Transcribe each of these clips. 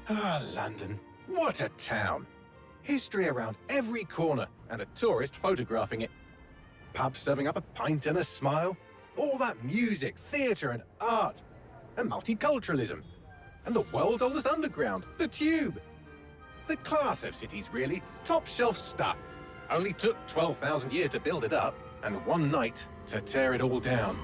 Ah, London. What a town. History around every corner, and a tourist photographing it. Pubs serving up a pint and a smile. All that music, theatre and art. And multiculturalism. And the world's oldest underground, the Tube. The class of cities, really. Top shelf stuff. Only took 12,000 years to build it up, and one night to tear it all down.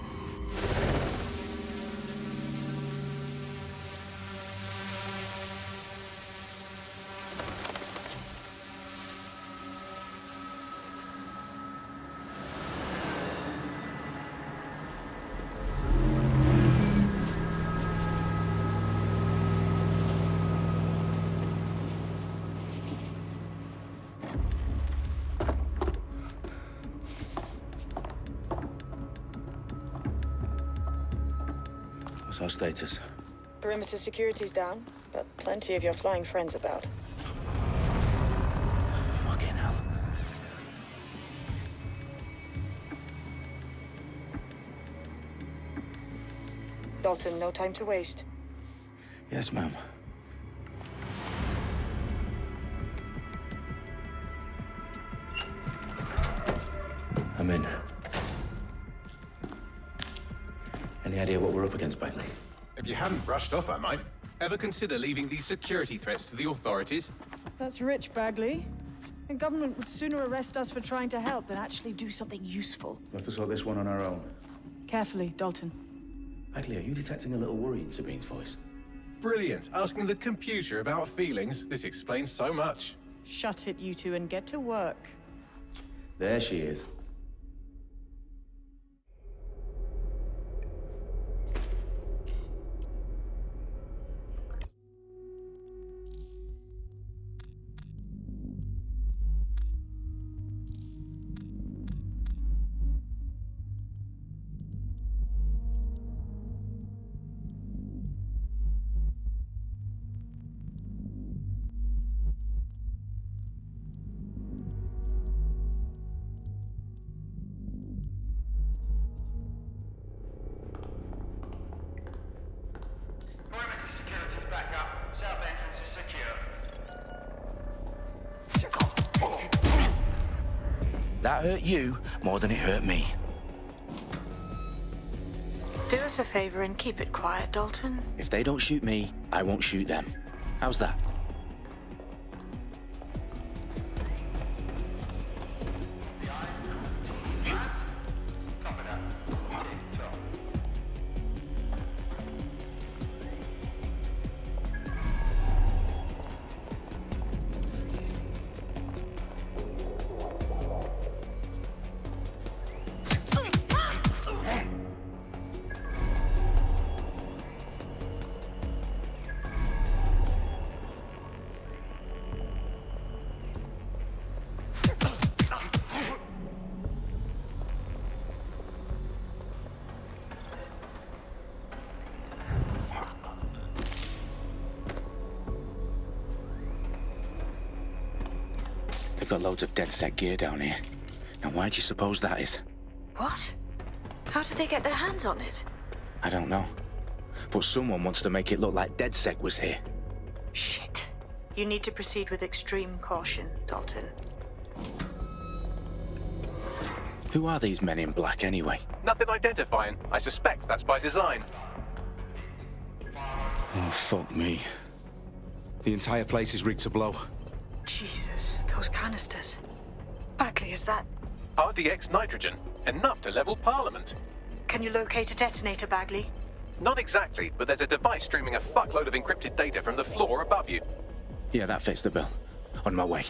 What's our status? Perimeter security's down, but plenty of your flying friends about. Fucking hell. Dalton, no time to waste. Yes, ma'am. I'm in. Any idea what we're up against, Bagley? If you hadn't brushed off, I might. Ever consider leaving these security threats to the authorities? That's rich, Bagley. The government would sooner arrest us for trying to help than actually do something useful. We'll have to sort this one on our own. Carefully, Dalton. Bagley, are you detecting a little worry in Sabine's voice? Brilliant. Asking the computer about feelings. This explains so much. Shut it, you two, and get to work. There she is. Perimeter security's back up. South entrance is secure. That hurt you more than it hurt me. Do us a favor and keep it quiet, Dalton. If they don't shoot me, I won't shoot them. How's that? They've got loads of DedSec gear down here. Now, why do you suppose that is? What? How did they get their hands on it? I don't know. But someone wants to make it look like DedSec was here. Shit. You need to proceed with extreme caution, Dalton. Who are these men in black, anyway? Nothing identifying. I suspect that's by design. Oh, fuck me. The entire place is rigged to blow. Jesus, those canisters. Bagley, is that... RDX nitrogen. Enough to level Parliament. Can you locate a detonator, Bagley? Not exactly, but there's a device streaming a fuckload of encrypted data from the floor above you. Yeah, that fits the bill. On my way.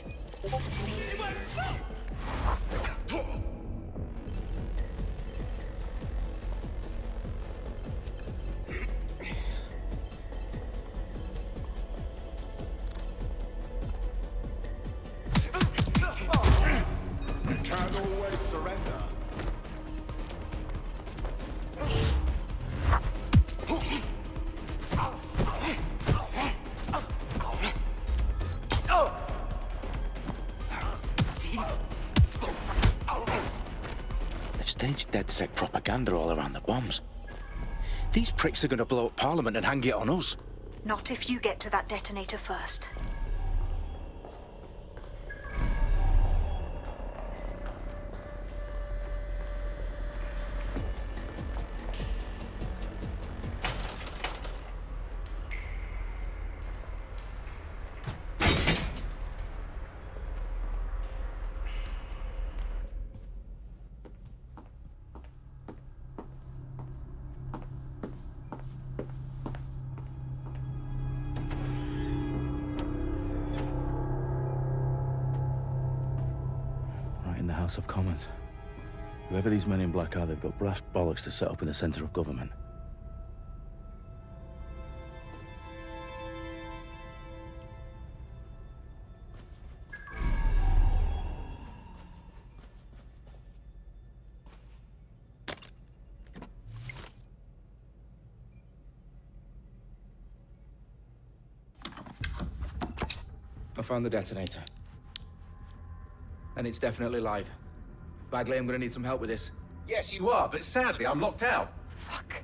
Can't always surrender. They've staged DedSec propaganda all around the bombs. These pricks are going to blow up Parliament and hang it on us. Not if you get to that detonator first. Right in the House of Commons. Whoever these men in black are, they've got brass bollocks to set up in the centre of government. I found the detonator. And it's definitely live. Bagley, I'm gonna need some help with this. Yes, you are, but sadly, I'm locked out. Fuck.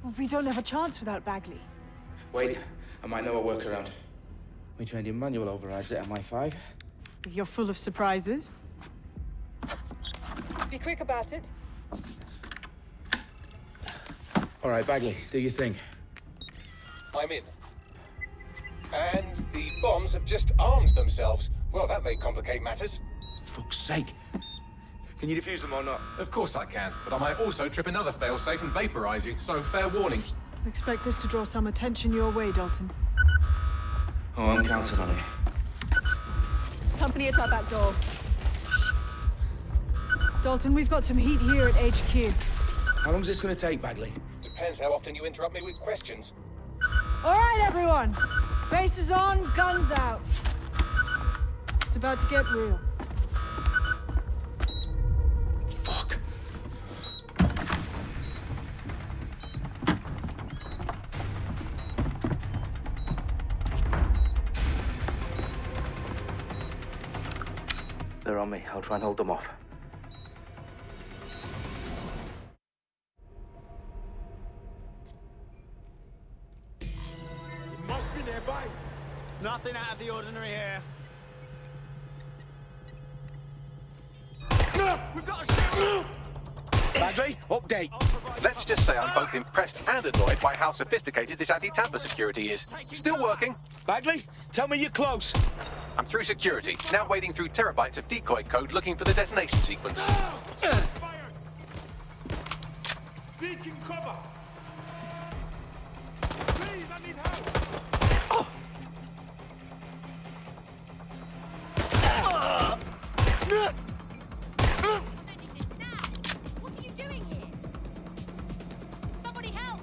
Well, we don't have a chance without Bagley. Wait, I might know a workaround. We trained in manual overrides at MI5. You're full of surprises. Be quick about it. All right, Bagley, do your thing. I'm in. And the bombs have just armed themselves. Well, that may complicate matters. Fuck's sake. Can you defuse them or not? Of course I can, but I might also trip another failsafe and vaporize you, so fair warning. Expect this to draw some attention your way, Dalton. Oh, I'm counting on it. Company at our back door. Dalton, we've got some heat here at HQ. How long's this gonna take, Bagley? Depends how often you interrupt me with questions. All right, everyone. Faces on, guns out. It's about to get real. Fuck. They're on me. I'll try and hold them off. It must be nearby. Nothing out of the ordinary here. We've got a shoot! Bagley, update. Let's just say I'm both impressed and annoyed by how sophisticated this anti-tamper security is. Still working. Bagley, tell me you're close. I'm through security, now wading through terabytes of decoy code looking for the detonation sequence. Fire! Seeking cover! Please, I need help! What are you doing here? Somebody help!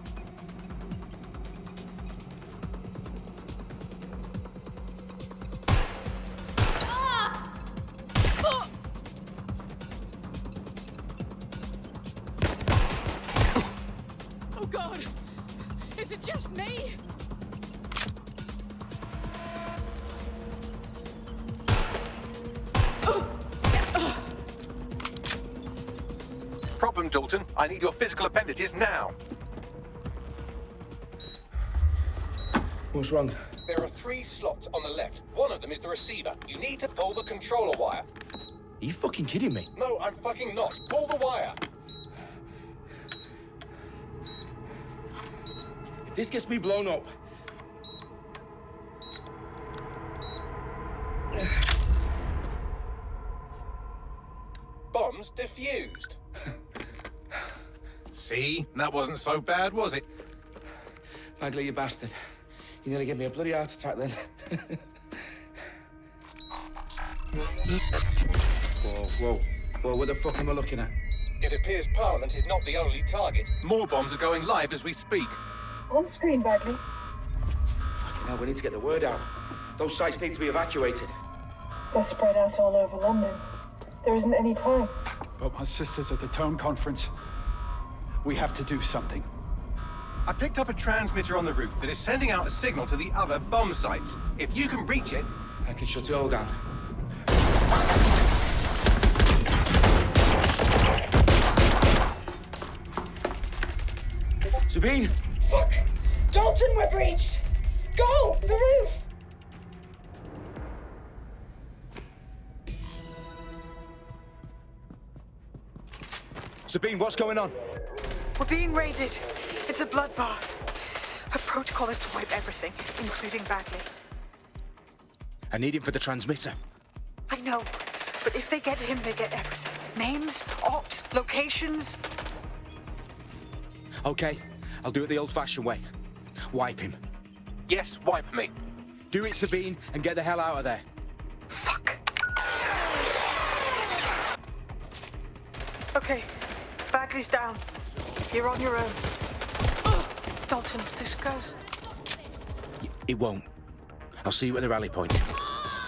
Ah! Oh! Oh God! Is it just me? Problem, Dalton. I need your physical appendages now. What's wrong? There are 3 slots on the left. One of them is the receiver. You need to pull the controller wire. Are you fucking kidding me? No, I'm fucking not. Pull the wire. If this gets me blown up... Bombs defused. See? That wasn't so bad, was it? Bagley, you bastard. You nearly gave me a bloody heart attack then. Whoa, what the fuck am I looking at? It appears Parliament is not the only target. More bombs are going live as we speak. On screen, Bagley. Now we need to get the word out. Those sites need to be evacuated. They're spread out all over London. There isn't any time. But my sister's at the town conference. We have to do something. I picked up a transmitter on the roof that is sending out a signal to the other bomb sites. If you can reach it... I can shut it all down. Fuck! Dalton, we're breached! Go! The roof! Sabine, what's going on? We're being raided. It's a bloodbath. Her protocol is to wipe everything, including Bagley. I need him for the transmitter. I know, but if they get him, they get everything. Names, ops, locations. Okay, I'll do it the old-fashioned way. Wipe him. Yes, wipe me. Do it, Sabine, and get the hell out of there. Fuck. Okay, Bagley's down. You're on your own. Dalton, if this goes. It won't. I'll see you at the rally point.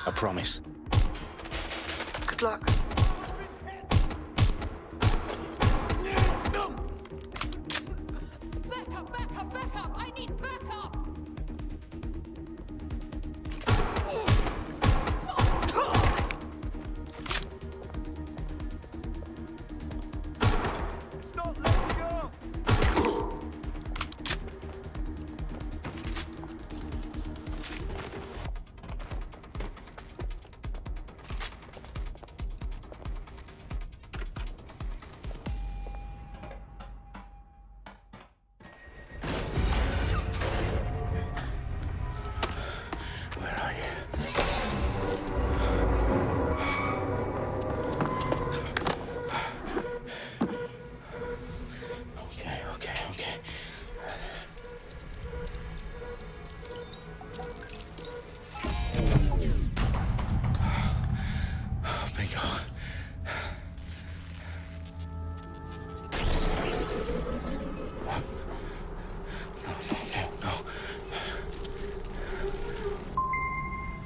I promise. Good luck. Back up! I need backup! It's not letting up! Where are you? Okay. Bingo. No.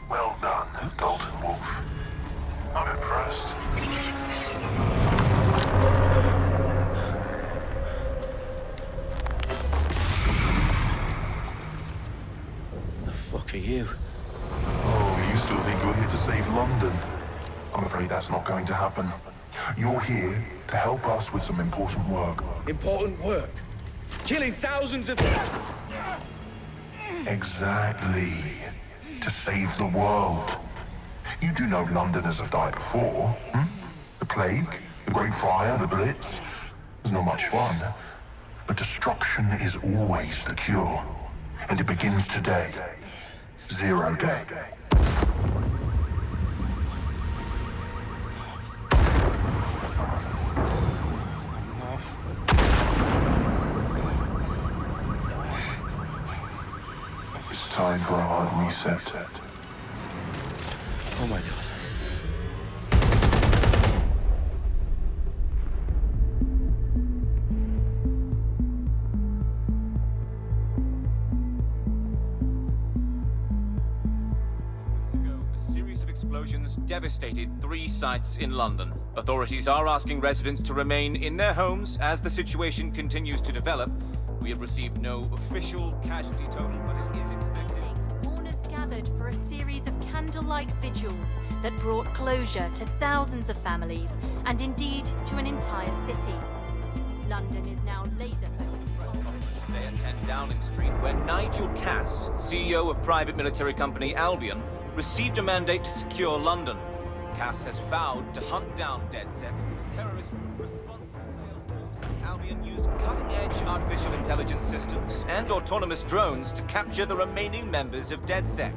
Well done, Dalton Wolf. I'm impressed. The fuck are you? Oh, you still think you're here to save London? I'm afraid that's not going to happen. You're here to help us with some important work. Important work. Killing thousands of... Exactly. To save the world. You do know Londoners have died before, hmm? The plague, the Great Fire, the Blitz. It's not much fun. But destruction is always the cure. And it begins today. Zero Day. It's time for a hard reset. Oh my god. A series of explosions devastated 3 sites in London. Authorities are asking residents to remain in their homes as the situation continues to develop. We have received no official casualty total, but it is expected. Mourners gathered for a series of candlelight vigils that brought closure to thousands of families and indeed to an entire city. London is now laser focused. Today at 10 Downing Street, where Nigel Cass, CEO of private military company Albion, received a mandate to secure London. Cass has vowed to hunt down DedSec. Terrorist responses failed force. Albion used cutting-edge artificial intelligence systems and autonomous drones to capture the remaining members of DedSec.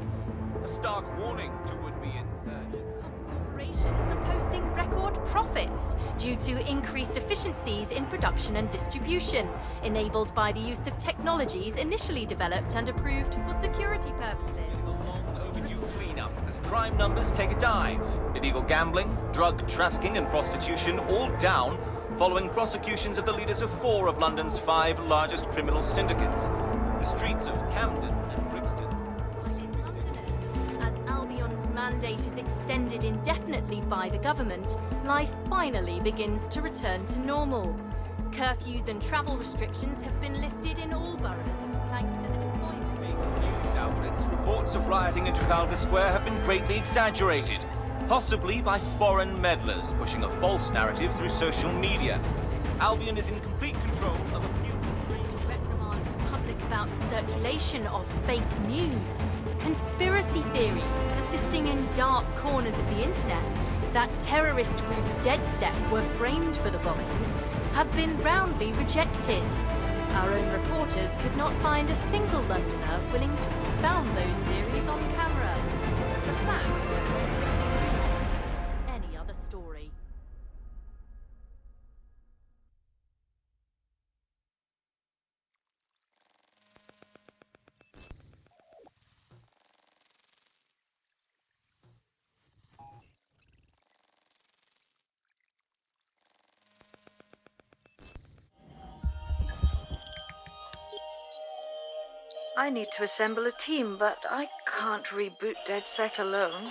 A stark warning to would-be insurgents. Corporations are posting record profits due to increased efficiencies in production and distribution, enabled by the use of technologies initially developed and approved for security purposes. A long overdue cleanup as crime numbers take a dive. Illegal gambling, drug trafficking and prostitution all down following prosecutions of the leaders of 4 of London's 5 largest criminal syndicates. The streets of Camden and Brixton. Londoners, as Albion's mandate is extended indefinitely by the government, life finally begins to return to normal. Curfews and travel restrictions have been lifted in all boroughs, thanks to the deployment. News outlets, reports of rioting in Trafalgar Square have been greatly exaggerated, possibly by foreign meddlers pushing a false narrative through social media. Albion is in complete control of a few... To reprimand public about the circulation of fake news, conspiracy theories persisting in dark corners of the internet that terrorist group DedSec were framed for the bombings have been roundly rejected. Our own reporters could not find a single Londoner willing to expound those theories on camera. The facts simply do not support any other story. I need to assemble a team, but I can't reboot DedSec alone.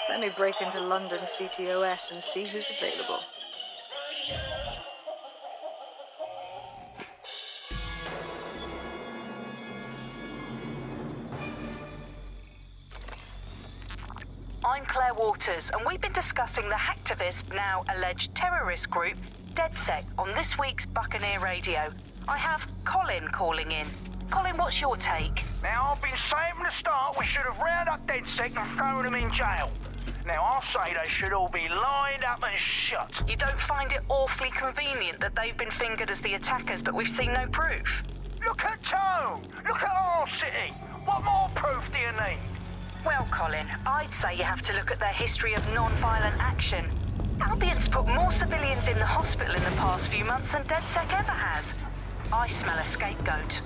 Let me break into London CTOS and see who's available. I'm Claire Waters, and we've been discussing the hacktivist, now alleged terrorist group, DedSec, on this week's Buccaneer Radio. I have Colin calling in. Colin, what's your take? Now, I've been saying from the start we should have rounded up DedSec and thrown them in jail. Now, I'll say they should all be lined up and shot. You don't find it awfully convenient that they've been fingered as the attackers, but we've seen no proof? Look at Tone! Look at our city! What more proof do you need? Well, Colin, I'd say you have to look at their history of non-violent action. Albion's put more civilians in the hospital in the past few months than DedSec ever has. I smell a scapegoat.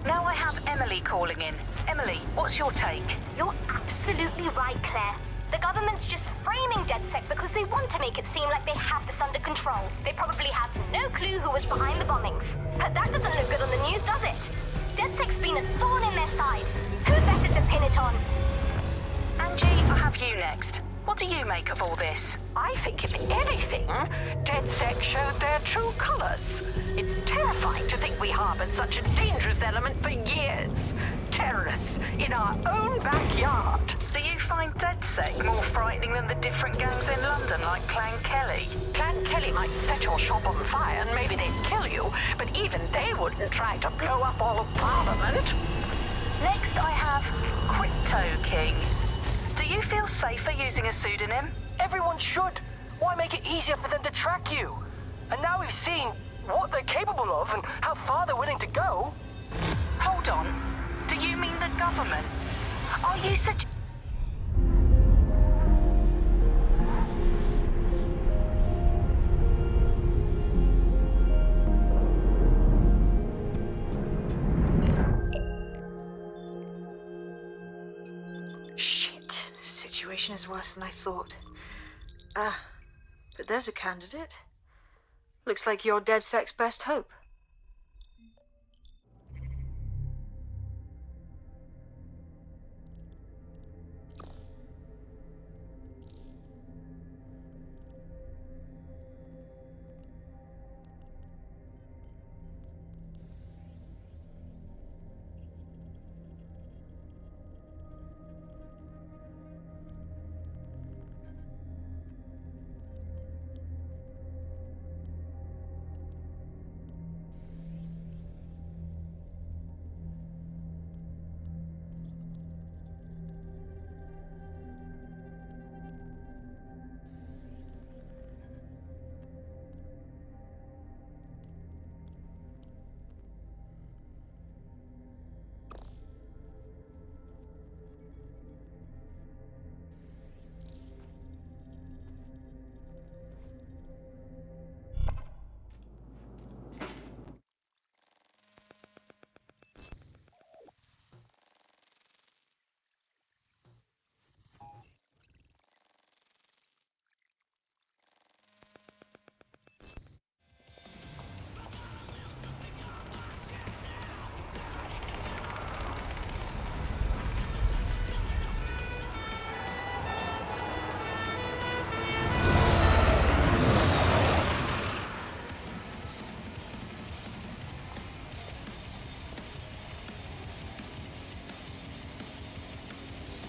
Now I have Emily calling in. Emily, what's your take? You're absolutely right, Claire. The government's just framing DedSec because they want to make it seem like they have this under control. They probably have no clue who was behind the bombings. But that doesn't look good on the news, does it? DedSec's been a thorn in their side. Who better to pin it on? Angie, I have you next. What do you make of all this? I think, if anything, DedSec showed their true colors. It's terrifying to think we harbored such a dangerous element for years. Terrorists in our own backyard. Do you find DedSec more frightening than the different gangs in London, like Clan Kelly? Clan Kelly might set your shop on fire and maybe they'd kill you, but even they wouldn't try to blow up all of Parliament. Next, I have Crypto King. Do you feel safer using a pseudonym? Everyone should. Why make it easier for them to track you? And now we've seen what they're capable of and how far they're willing to go. Hold on. Do you mean the government? Are you such... Shit. Situation is worse than I thought. But there's a candidate. Looks like you're DedSec's best hope.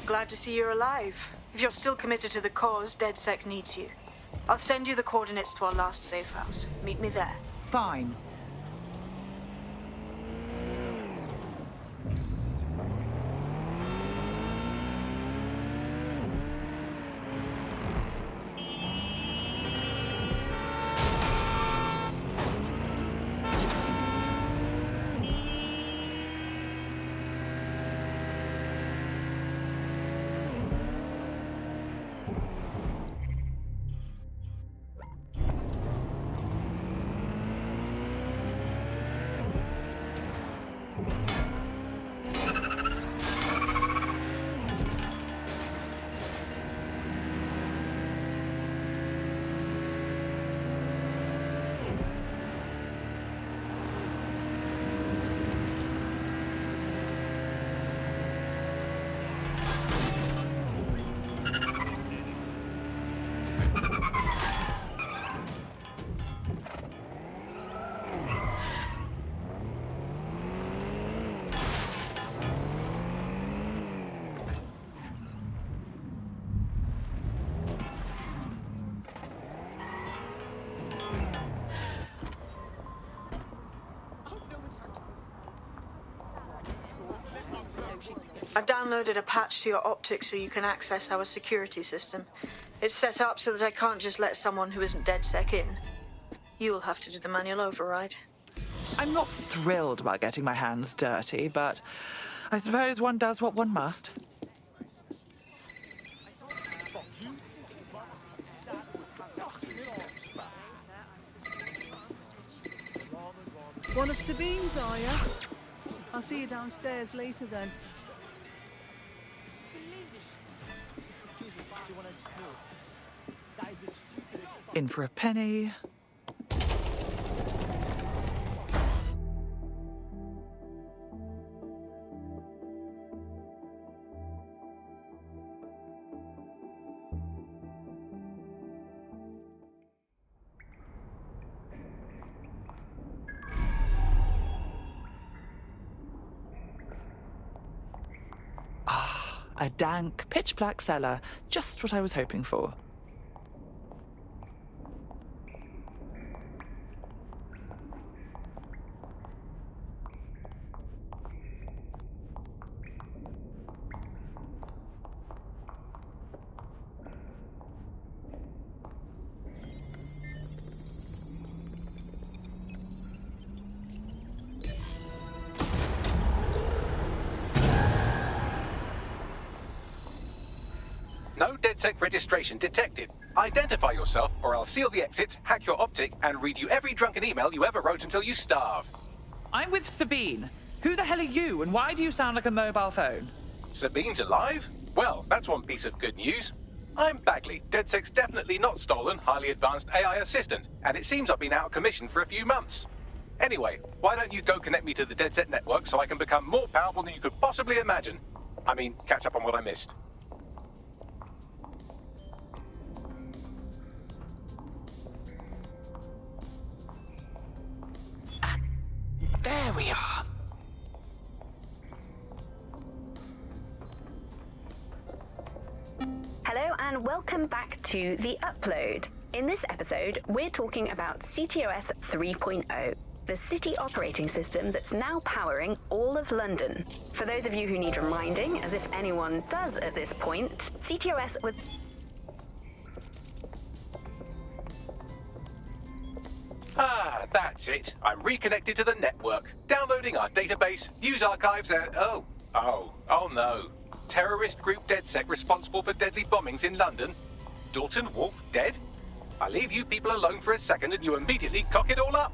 Glad to see you're alive. If you're still committed to the cause, DedSec needs you. I'll send you the coordinates to our last safe house. Meet me there. Fine. I've downloaded a patch to your optics so you can access our security system. It's set up so that I can't just let someone who isn't DedSec in. You'll have to do the manual override. I'm not thrilled about getting my hands dirty, but I suppose one does what one must. One of Sabine's, are you? I'll see you downstairs later then. In for a penny. A dank, pitch-black cellar. Just what I was hoping for. No DedSec registration detected. Identify yourself, or I'll seal the exits, hack your optic, and read you every drunken email you ever wrote until you starve. I'm with Sabine. Who the hell are you, and why do you sound like a mobile phone? Sabine's alive? Well, that's one piece of good news. I'm Bagley, DedSec's definitely not stolen, highly advanced AI assistant, and it seems I've been out of commission for a few months. Anyway, why don't you go connect me to the DedSec network so I can become more powerful than you could possibly imagine? I mean, catch up on what I missed. There we are. Hello and welcome back to The Upload. In this episode, we're talking about CTOS 3.0, the city operating system that's now powering all of London. For those of you who need reminding, as if anyone does at this point, CTOS was... Ah, that's it. I'm reconnected to the network, downloading our database, news archives, and... Oh no. Terrorist group DedSec responsible for deadly bombings in London? Dalton Wolf dead? I leave you people alone for a second and you immediately cock it all up.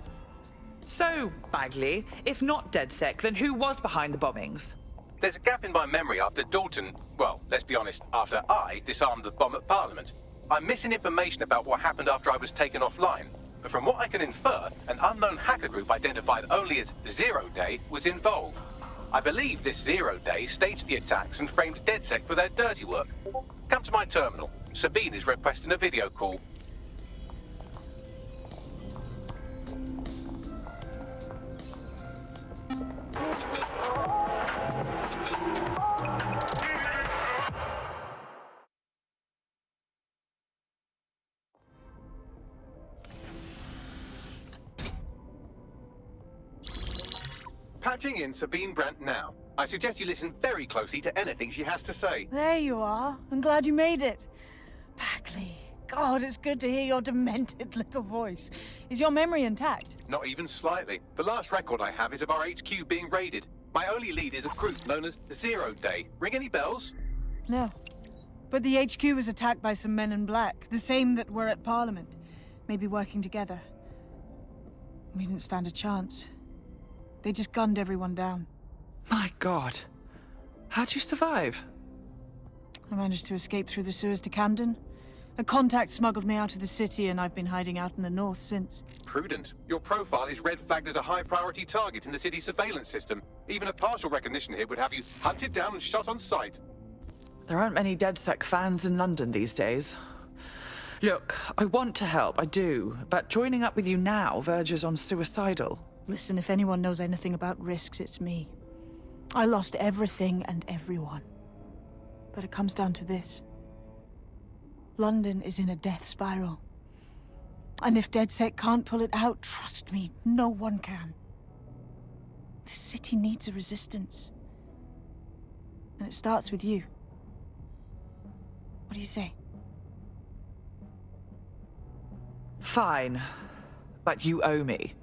So, Bagley, if not DedSec, then who was behind the bombings? There's a gap in my memory after Dalton... Well, let's be honest, after I disarmed the bomb at Parliament. I'm missing information about what happened after I was taken offline. But from what I can infer, an unknown hacker group identified only as Zero Day was involved. I believe this Zero Day staged the attacks and framed DedSec for their dirty work. Come to my terminal. Sabine is requesting a video call. Patching in Sabine Brandt now. I suggest you listen very closely to anything she has to say. There you are. I'm glad you made it. Bagley, God, it's good to hear your demented little voice. Is your memory intact? Not even slightly. The last record I have is of our HQ being raided. My only lead is a group known as Zero Day. Ring any bells? No. But the HQ was attacked by some men in black, the same that were at Parliament. Maybe working together. We didn't stand a chance. They just gunned everyone down. My God. How'd you survive? I managed to escape through the sewers to Camden. A contact smuggled me out of the city, and I've been hiding out in the north since. Prudent. Your profile is red flagged as a high-priority target in the city's surveillance system. Even a partial recognition here would have you hunted down and shot on sight. There aren't many DedSec fans in London these days. Look, I want to help, I do, but joining up with you now verges on suicidal. Listen, if anyone knows anything about risks, it's me. I lost everything and everyone. But it comes down to this. London is in a death spiral. And if DedSec can't pull it out, trust me, no one can. The city needs a resistance. And it starts with you. What do you say? Fine. But you owe me.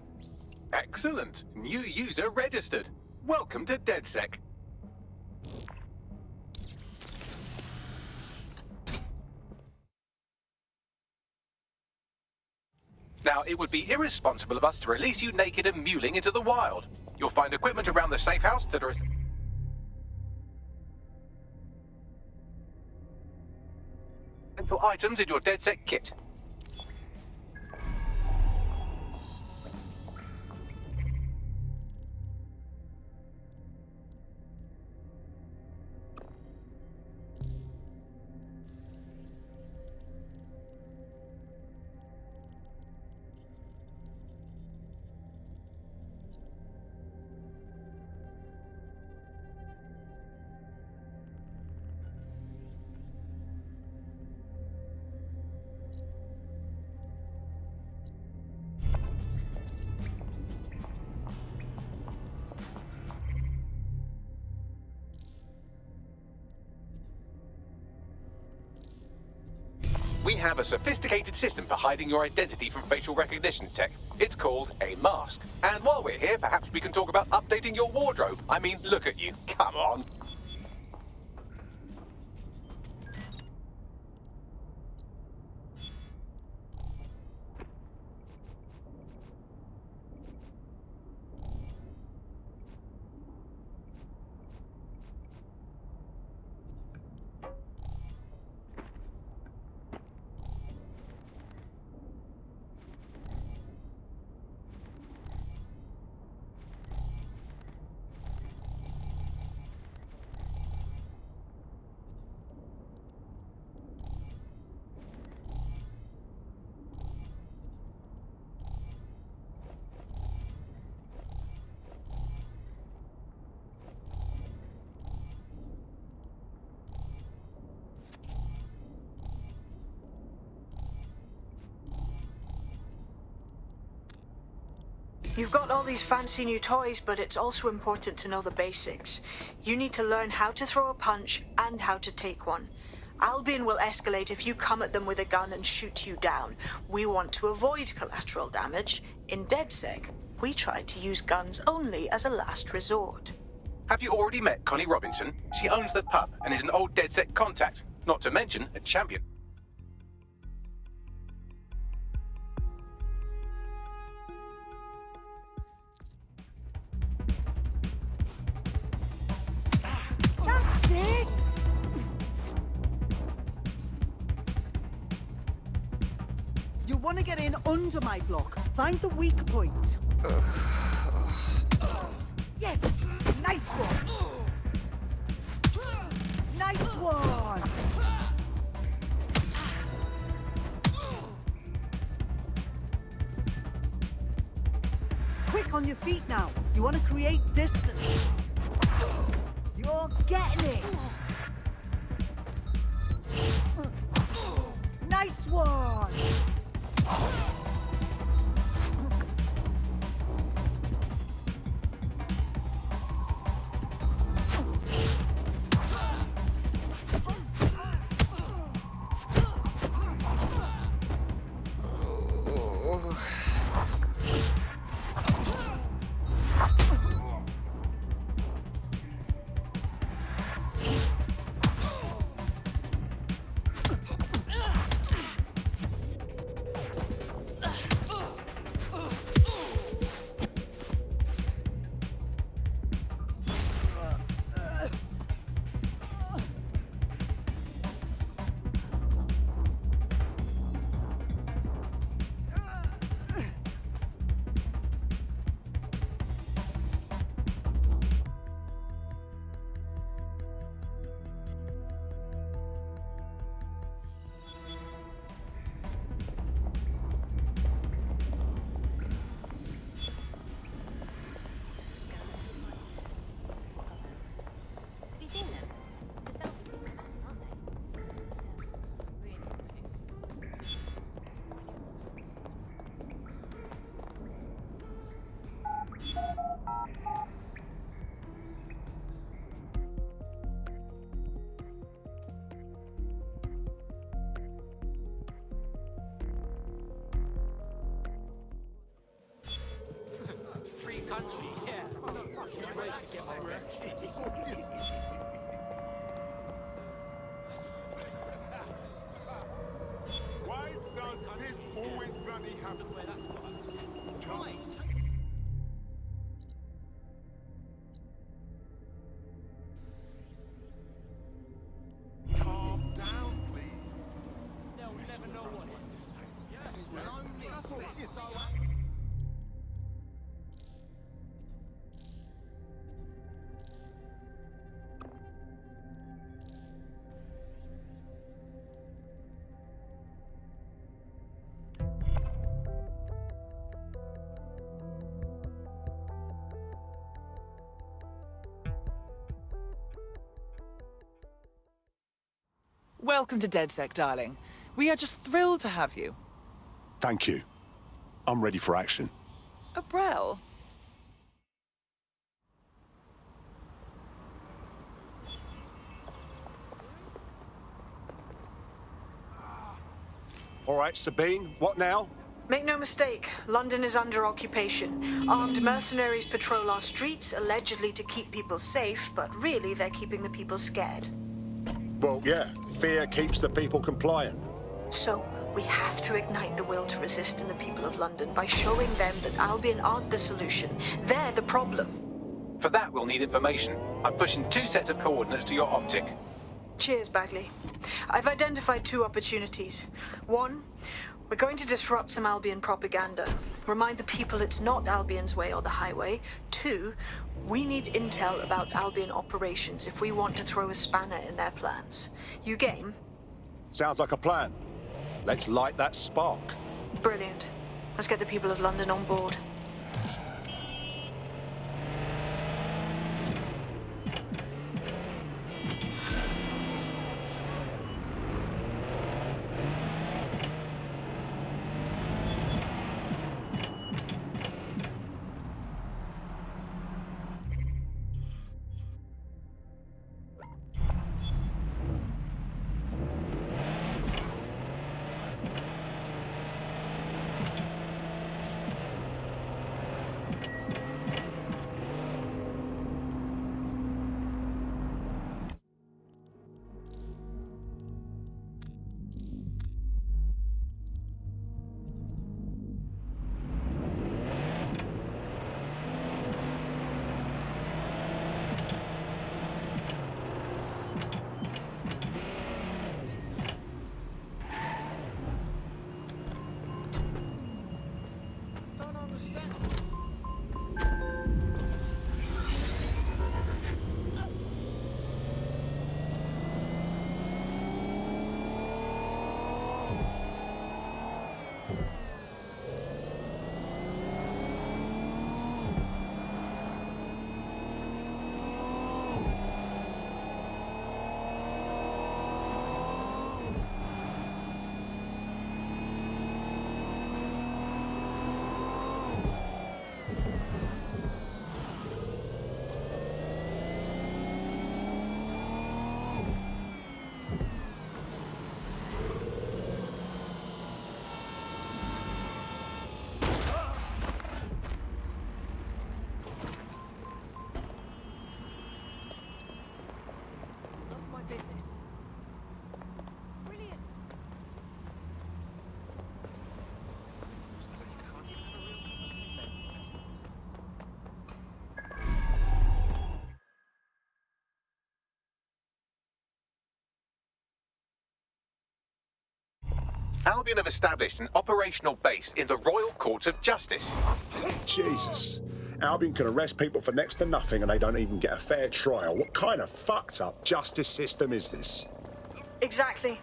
Excellent. New user registered. Welcome to DedSec. Now, it would be irresponsible of us to release you naked and mewling into the wild. You'll find equipment around the safe house that are... essential items in your DedSec kit. We have a sophisticated system for hiding your identity from facial recognition tech. It's called a mask. And while we're here, perhaps we can talk about updating your wardrobe. I mean, look at you. Come on. You've got all these fancy new toys, but it's also important to know the basics. You need to learn how to throw a punch and how to take one. Albion will escalate if you come at them with a gun and shoot you down. We want to avoid collateral damage. In DedSec, we try to use guns only as a last resort. Have you already met Connie Robinson? She owns the pub and is an old DedSec contact, not to mention a champion. That's it! You want to get in under my block. Find the weak point. Yes! Nice one! Nice one! Quick on your feet now. You want to create distance. You're getting it! Nice one! Calm down, please. They'll never know what it is. Yes, when I miss this, so... Welcome to DedSec, darling. We are just thrilled to have you. Thank you. I'm ready for action. Abrel? All right, Sabine, what now? Make no mistake, London is under occupation. Armed mercenaries patrol our streets, allegedly to keep people safe, but really they're keeping the people scared. Well, yeah, fear keeps the people compliant. So, we have to ignite the will to resist in the people of London by showing them that Albion aren't the solution. They're the problem. For that, we'll need information. I'm pushing 2 sets of coordinates to your optic. Cheers, Bagley. I've identified 2 opportunities. 1, we're going to disrupt some Albion propaganda. Remind the people it's not Albion's way or the highway. 2, we need intel about Albion operations if we want to throw a spanner in their plans. You game? Sounds like a plan. Let's light that spark. Brilliant. Let's get the people of London on board. Albion have established an operational base in the Royal Court of Justice. Jesus. Albion can arrest people for next to nothing and they don't even get a fair trial. What kind of fucked up justice system is this? Exactly.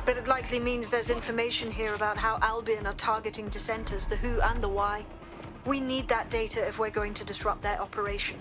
But it likely means there's information here about how Albion are targeting dissenters, the who and the why. We need that data if we're going to disrupt their operation.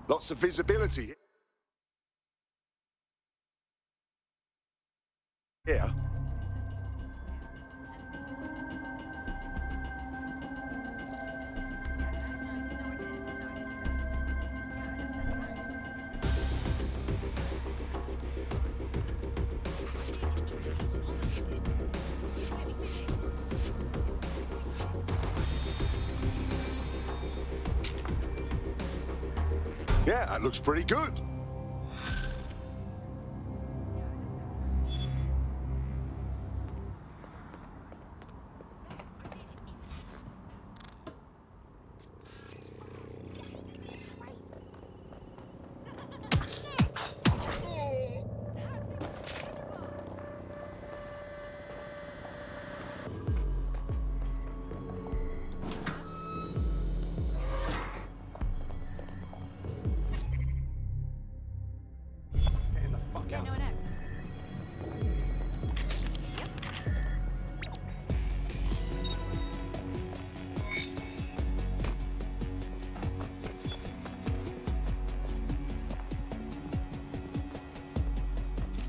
Lots of visibility. Here. Yeah, that looks pretty good.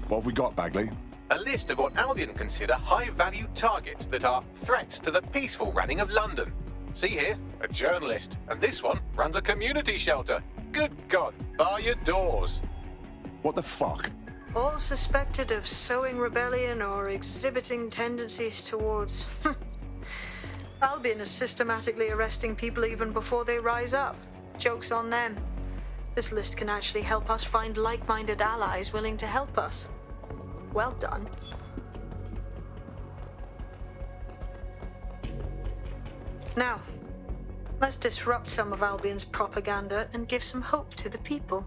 What have we got, Bagley? A list of what Albion consider high-value targets that are threats to the peaceful running of London. See here, a journalist, and this one runs a community shelter. Good God, bar your doors. What the fuck? All suspected of sowing rebellion or exhibiting tendencies towards... Albion is systematically arresting people even before they rise up. Joke's on them. This list can actually help us find like-minded allies willing to help us. Well done. Now, let's disrupt some of Albion's propaganda and give some hope to the people.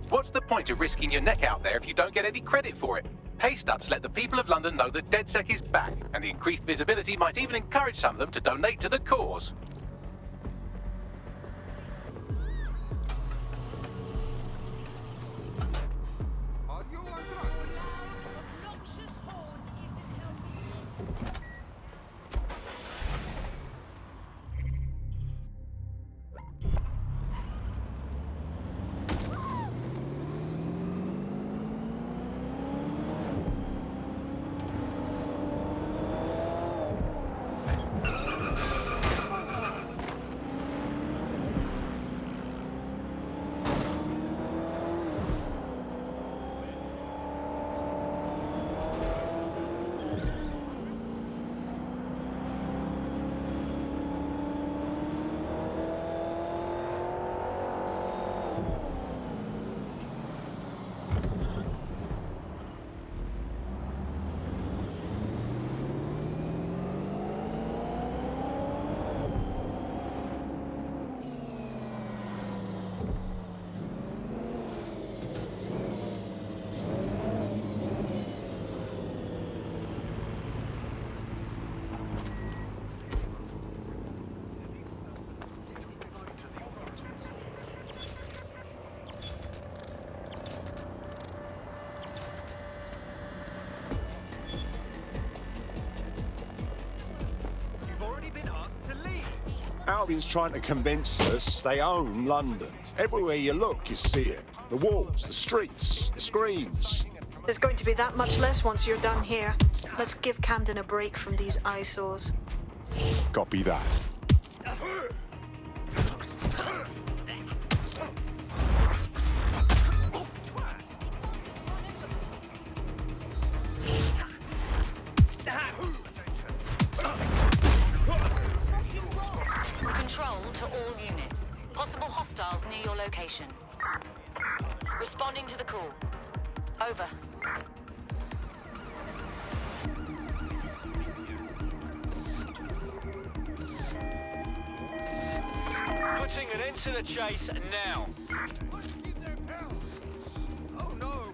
What's the point of risking your neck out there if you don't get any credit for it? Pay-stubs let the people of London know that DedSec is back, and the increased visibility might even encourage some of them to donate to the cause. Albion's trying to convince us they own London. Everywhere you look, you see it. The walls, the streets, the screens. There's going to be that much less once you're done here. Let's give Camden a break from these eyesores. Copy that. Control to all units. Possible hostiles near your location. Responding to the call. Over. Putting an end to the chase now. Oh no!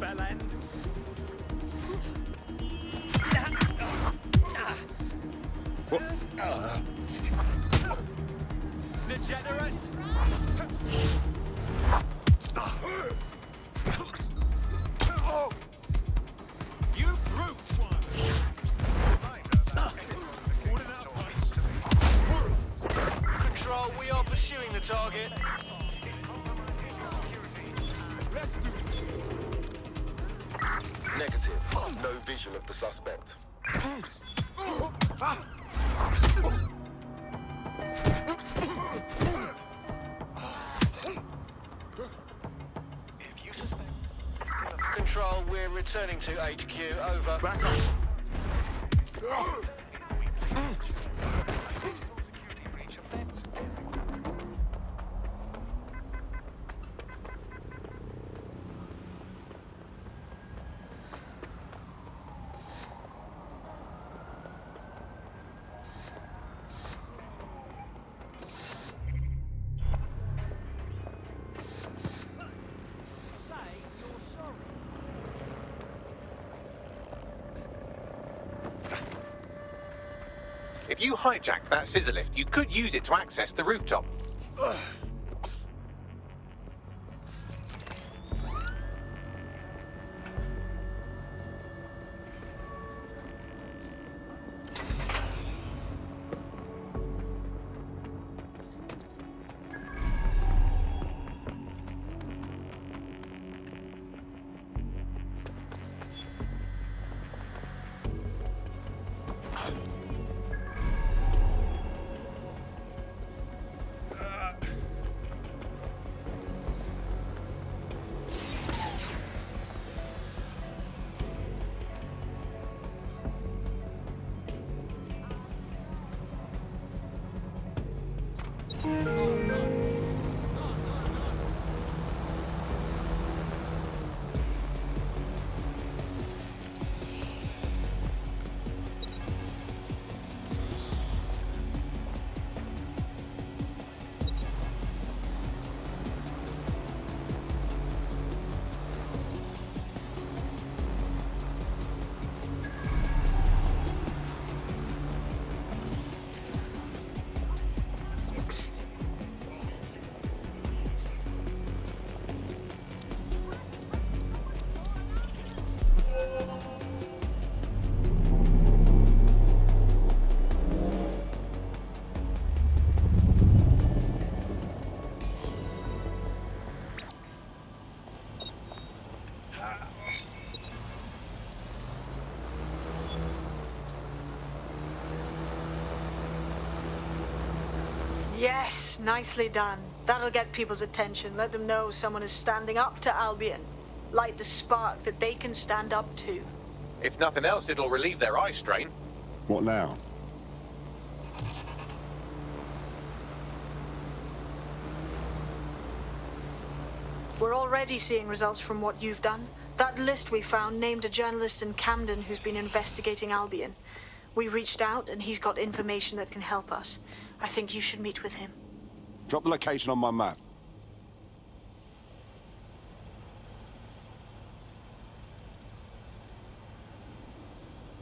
Bell end. Degenerate! You brute! target. Negative. No vision of the suspect. Control, we're returning to HQ. Over. Back up. If you hijack that scissor lift, you could use it to access the rooftop. Yes, nicely done. That'll get people's attention. Let them know someone is standing up to Albion. Light the spark that they can stand up to. If nothing else, it'll relieve their eye strain. What now? We're already seeing results from what you've done. That list we found named a journalist in Camden who's been investigating Albion. We reached out and he's got information that can help us. I think you should meet with him. Drop the location on my map.